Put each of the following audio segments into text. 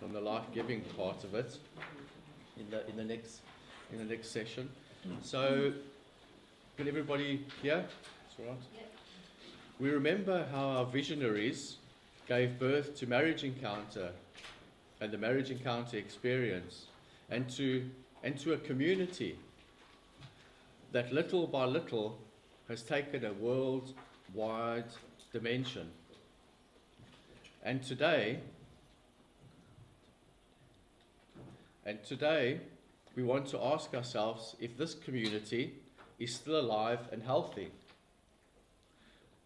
on the life-giving part of it in the next session. So, can everybody hear? That's all right. We remember how our visionaries gave birth to Marriage Encounter and the Marriage Encounter experience, and to a community that little by little has taken a worldwide dimension. And today we want to ask ourselves if this community is still alive and healthy,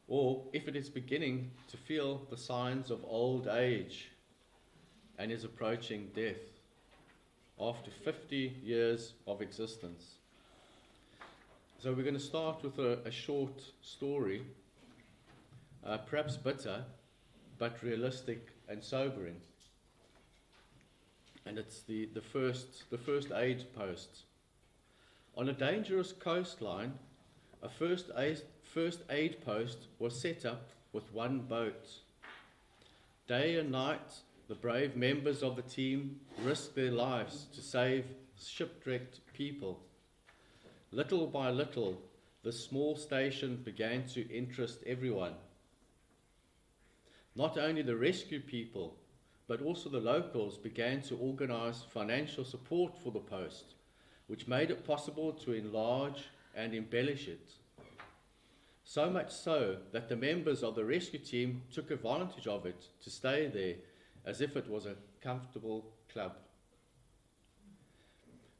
or if it is beginning to feel the signs of old age and is approaching death after 50 years of existence. So we're going to start with a short story, perhaps bitter, but realistic and sobering. And it's the first aid post. On a dangerous coastline, a first aid post was set up with one boat. Day and night, the brave members of the team risked their lives to save shipwrecked people. Little by little, the small station began to interest everyone. Not only the rescue people, but also the locals began to organize financial support for the post, which made it possible to enlarge and embellish it. So much so that the members of the rescue team took advantage of it to stay there as if it was a comfortable club.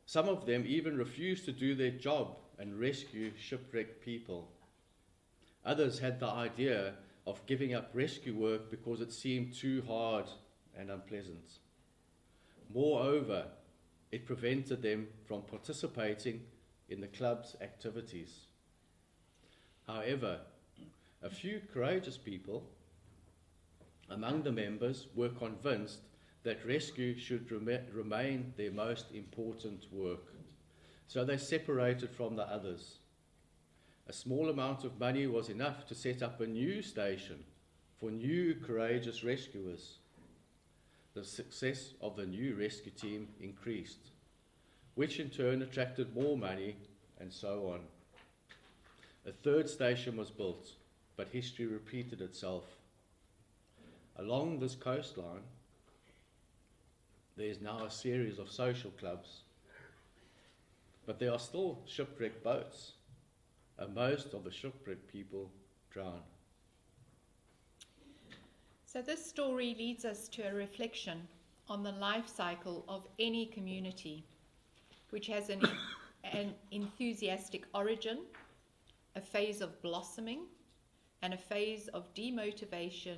Some of them even refused to do their job and rescue shipwrecked people. Others had the idea of giving up rescue work because it seemed too hard and unpleasant. Moreover, it prevented them from participating in the club's activities. However, a few courageous people among the members were convinced that rescue should remain their most important work. So they separated from the others. A small amount of money was enough to set up a new station for new courageous rescuers. The success of the new rescue team increased, which in turn attracted more money, and so on. A third station was built, but history repeated itself. Along this coastline, there is now a series of social clubs, but there are still shipwrecked boats, and most of the shipwrecked people drown. So this story leads us to a reflection on the life cycle of any community, which has an enthusiastic origin, a phase of blossoming, and a phase of demotivation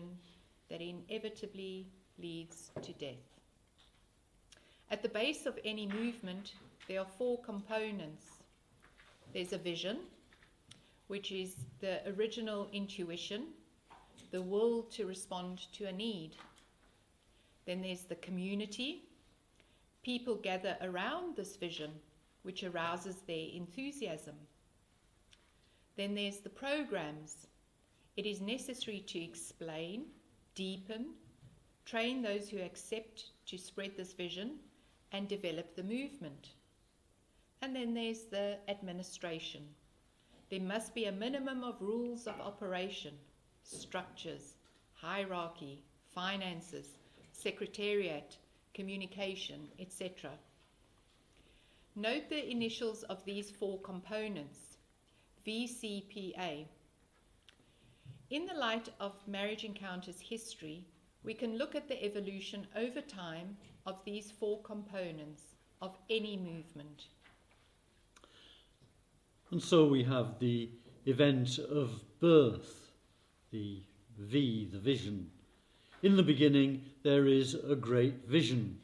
that inevitably leads to death. At the base of any movement, there are four components. There's a vision, which is the original intuition, the will to respond to a need. Then there's the community. People gather around this vision, which arouses their enthusiasm. Then there's the programs. It is necessary to explain, deepen, train those who accept to spread this vision and develop the movement. And then there's the administration. There must be a minimum of rules of operation, structures, hierarchy, finances, secretariat, communication, etc. Note the initials of these four components, VCPA. In the light of Marriage Encounter's history, we can look at the evolution over time of these four components of any movement. And so we have the event of birth, the V, the vision. In the beginning, there is a great vision.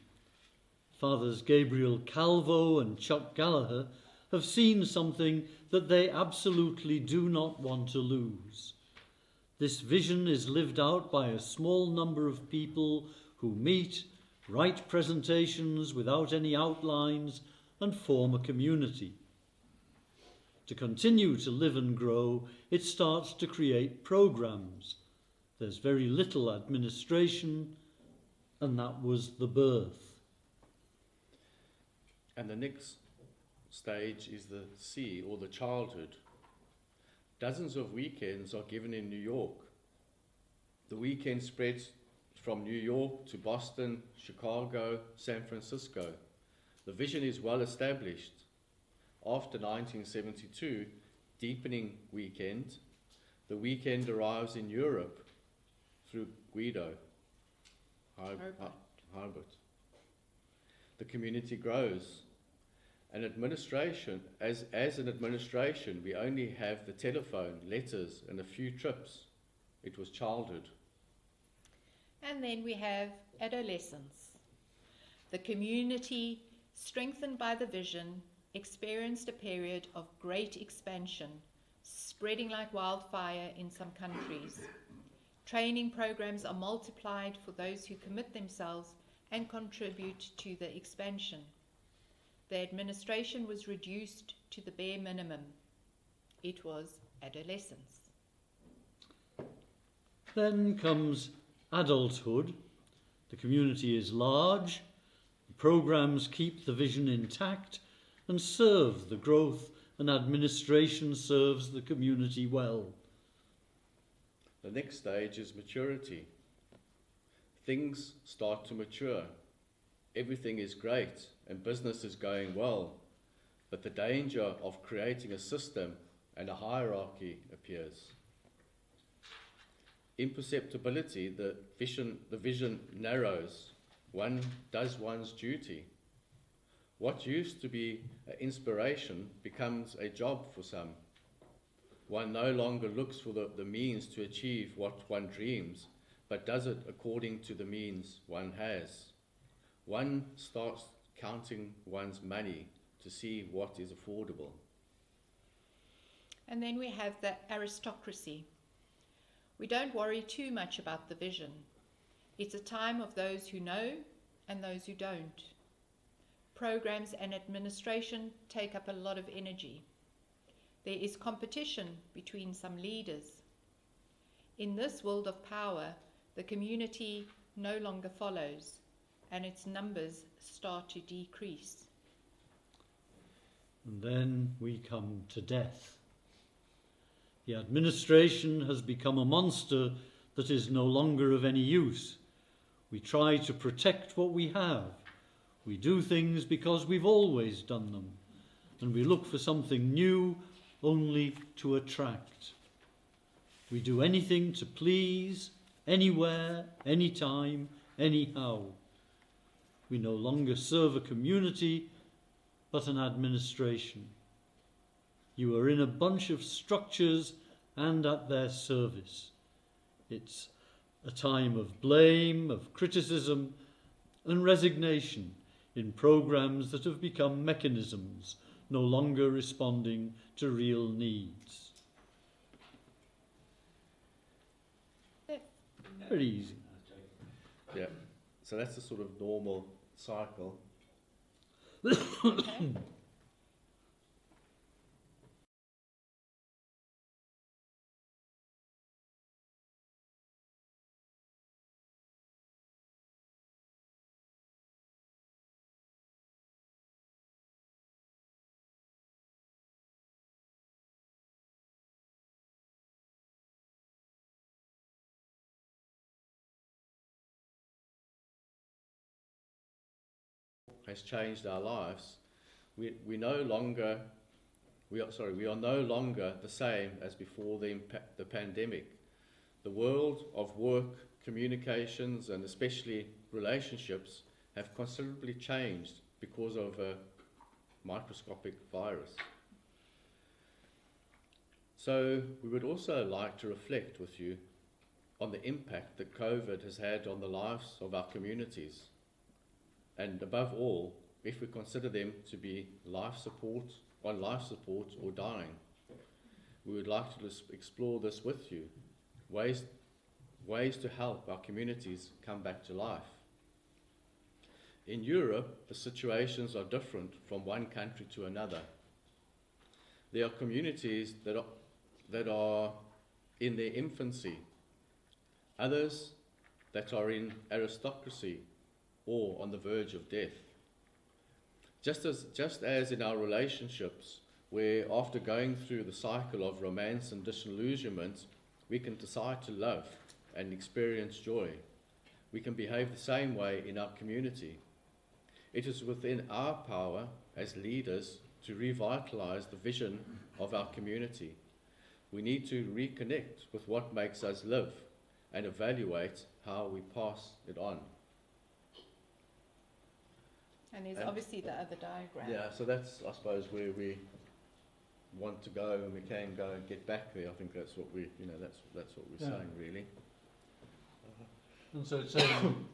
Fathers Gabriel Calvo and Chuck Gallagher have seen something that they absolutely do not want to lose. This vision is lived out by a small number of people who meet, write presentations without any outlines, and form a community. To continue to live and grow, it starts to create programs. There's very little administration, and that was the birth. And the next stage is the C, or the childhood. Dozens of weekends are given in New York. The weekend spreads from New York to Boston, Chicago, San Francisco. The vision is well established. After 1972, deepening weekend, the weekend arrives in Europe through Guido, Harbert. The community grows. An administration, as an administration, we only have the telephone, letters, and a few trips. It was childhood. And then we have adolescence. The community, strengthened by the vision, experienced a period of great expansion, spreading like wildfire in some countries. Training programs are multiplied for those who commit themselves and contribute to the expansion. The administration was reduced to the bare minimum. It was adolescence. Then comes adulthood. The community is large. The programs keep the vision intact and serve the growth, and administration serves the community well. The next stage is maturity. Things start to mature. Everything is great and business is going well, but the danger of creating a system and a hierarchy appears. Imperceptibility, the vision narrows. One does one's duty. What used to be an inspiration becomes a job for some. One no longer looks for the means to achieve what one dreams, but does it according to the means one has. One starts counting one's money to see what is affordable. And then we have the aristocracy. We don't worry too much about the vision. It's a time of those who know and those who don't. Programs and administration take up a lot of energy. There is competition between some leaders. In this world of power, the community no longer follows, and its numbers start to decrease. And then we come to death. The administration has become a monster that is no longer of any use. We try to protect what we have. We do things because we've always done them, and we look for something new only to attract. We do anything to please, anywhere, anytime, anyhow. We no longer serve a community, but an administration. You are in a bunch of structures and at their service. It's a time of blame, of criticism, and resignation in programs that have become mechanisms, no longer responding to real needs. Very easy. Yeah, so that's the sort of normal cycle. Okay. Has changed our lives. We are no longer the same as before the pandemic. The world of work, communications, and especially relationships have considerably changed because of a microscopic virus. So we would also like to reflect with you on the impact that COVID has had on the lives of our communities. And above all, if we consider them to be life support or dying, we would like to explore this with you, ways to help our communities come back to life. In Europe, the situations are different from one country to another. There are communities that are in their infancy, others that are in aristocracy or on the verge of death. Just as in our relationships, where after going through the cycle of romance and disillusionment, we can decide to love and experience joy, we can behave the same way in our community. It is within our power as leaders to revitalize the vision of our community. We need to reconnect with what makes us live and evaluate how we pass it on. And there's And- obviously the other diagram. Yeah, so that's, I suppose, where we want to go, and we can go and get back there. I think that's what that's what we're Yeah. saying, really. And so it's saying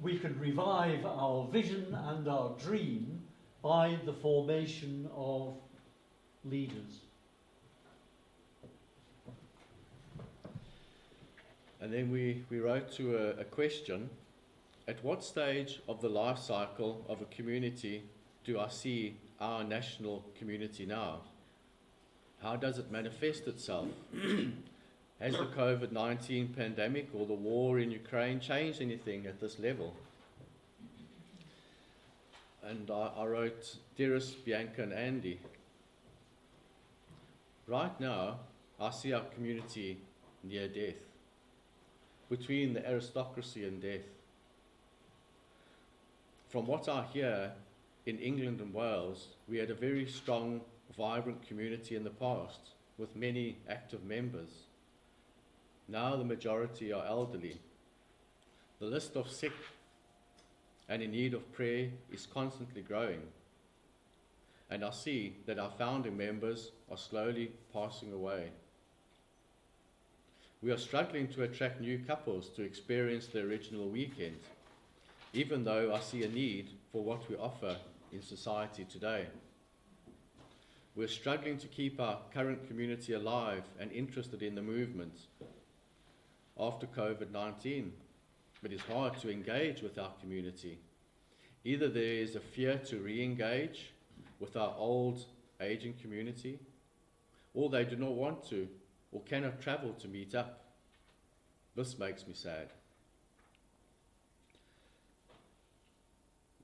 we can revive our vision and our dream by the formation of leaders. And then we wrote to a question: at what stage of the life cycle of a community do I see our national community now? How does it manifest itself? Has the COVID-19 pandemic or the war in Ukraine changed anything at this level? And I wrote, dearest Bianca and Andy, right now I see our community near death, between the aristocracy and death. From what I hear, in England and Wales, we had a very strong, vibrant community in the past, with many active members. Now the majority are elderly. The list of sick and in need of prayer is constantly growing. And I see that our founding members are slowly passing away. We are struggling to attract new couples to experience the original weekend, even though I see a need for what we offer in society today. We're struggling to keep our current community alive and interested in the movement after COVID-19. It is hard to engage with our community. Either there is a fear to re-engage with our old, aging community, or they do not want to or cannot travel to meet up. This makes me sad.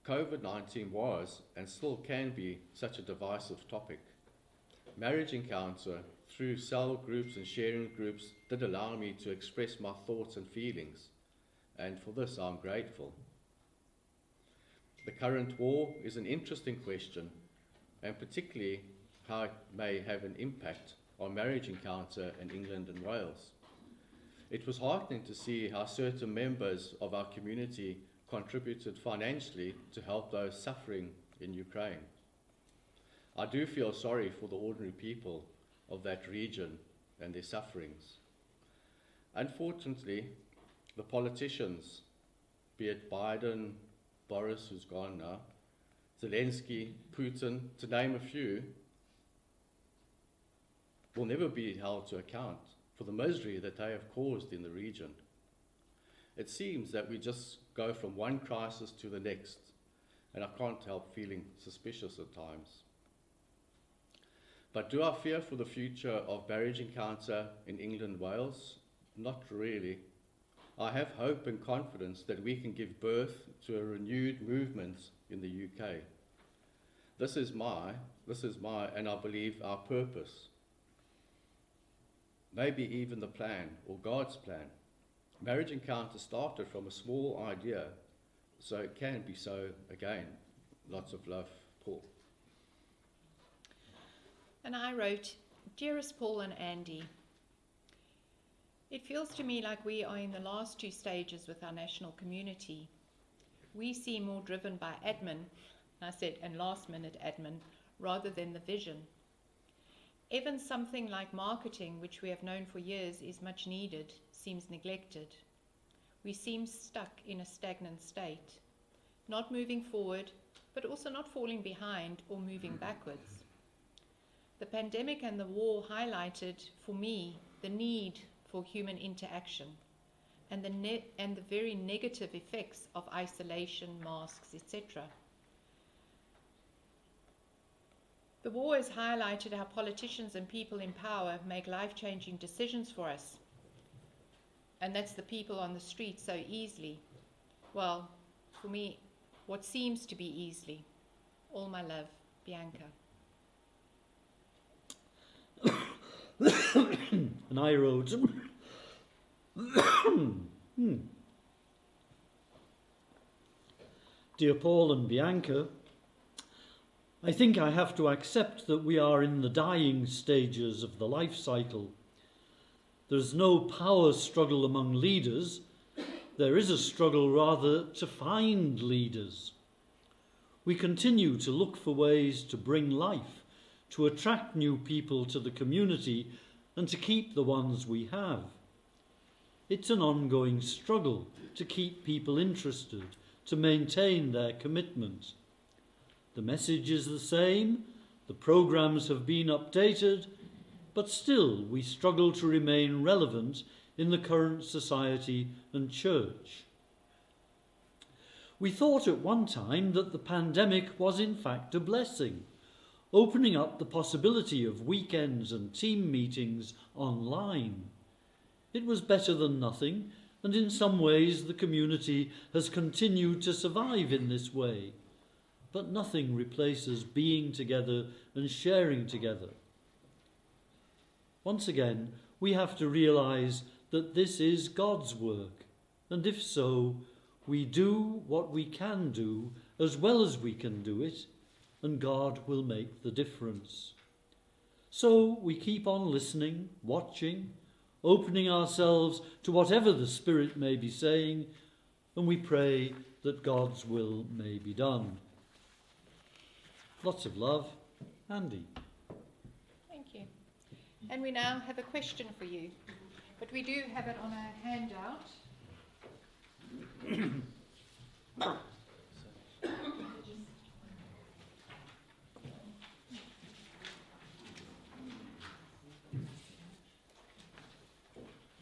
COVID-19 was and still can be such a divisive topic. Marriage Encounter, through cell groups and sharing groups, did allow me to express my thoughts and feelings, and for this I'm grateful. The current war is an interesting question, and particularly how it may have an impact on Marriage Encounter in England and Wales. It was heartening to see how certain members of our community contributed financially to help those suffering in Ukraine. I do feel sorry for the ordinary people of that region and their sufferings. Unfortunately, the politicians, be it Biden, Boris, who's gone now, Zelensky, Putin, to name a few, will never be held to account for the misery that they have caused in the region. It seems that we just go from one crisis to the next, and I can't help feeling suspicious at times. But do I fear for the future of Marriage Encounter in England and Wales? Not really. I have hope and confidence that we can give birth to a renewed movement in the UK. This is my, and I believe our purpose. Maybe even the plan, or God's plan. Marriage Encounter started from a small idea, so it can be so again. Lots of love, Paul. And I wrote, dearest Paul and Andy, it feels to me like we are in the last two stages with our national community. We seem more driven by admin, I said, and last minute admin, rather than the vision. Even something like marketing, which we have known for years is much needed, seems neglected. We seem stuck in a stagnant state, not moving forward, but also not falling behind or moving backwards. The pandemic and the war highlighted, for me, the need for human interaction and the very negative effects of isolation, masks, etc. The war has highlighted how politicians and people in power make life-changing decisions for us. And that's the people on the street so easily. Well, for me, what seems to be easily. All my love, Bianca. And I wrote, Dear Paul and Bianca, I think I have to accept that we are in the dying stages of the life cycle. There's no power struggle among leaders. There is a struggle rather to find leaders. We continue to look for ways to bring life, to attract new people to the community and to keep the ones we have. It's an ongoing struggle to keep people interested, to maintain their commitment. The message is the same, the programs have been updated, but still we struggle to remain relevant in the current society and church. We thought at one time that the pandemic was in fact a blessing, opening up the possibility of weekends and team meetings online. It was better than nothing, and in some ways the community has continued to survive in this way. But nothing replaces being together and sharing together. Once again, we have to realise that this is God's work, and if so, we do what we can do as well as we can do it, and God will make the difference. So we keep on listening, watching, opening ourselves to whatever the Spirit may be saying, and we pray that God's will may be done. Lots of love, Andy. Thank you. And we now have a question for you, but we do have it on a handout. You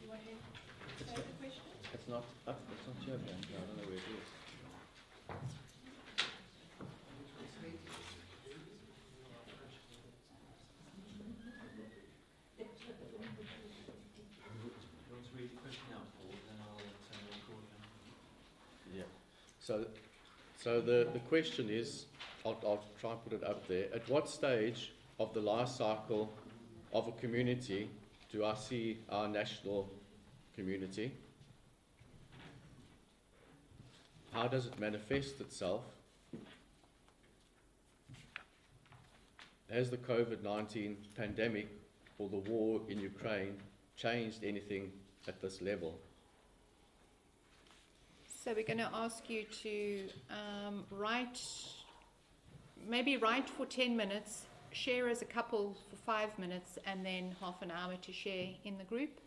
want to say the question? It's not up, it's not here, Bianca. I don't know where it is. Yeah. So the question is, I'll try and put it up there. At what stage of the life cycle of a community do I see our national community? How does it manifest itself? Has the COVID-19 pandemic or the war in Ukraine changed anything at this level? So we're going to ask you to write for 10 minutes, share as a couple for 5 minutes, and then half an hour to share in the group.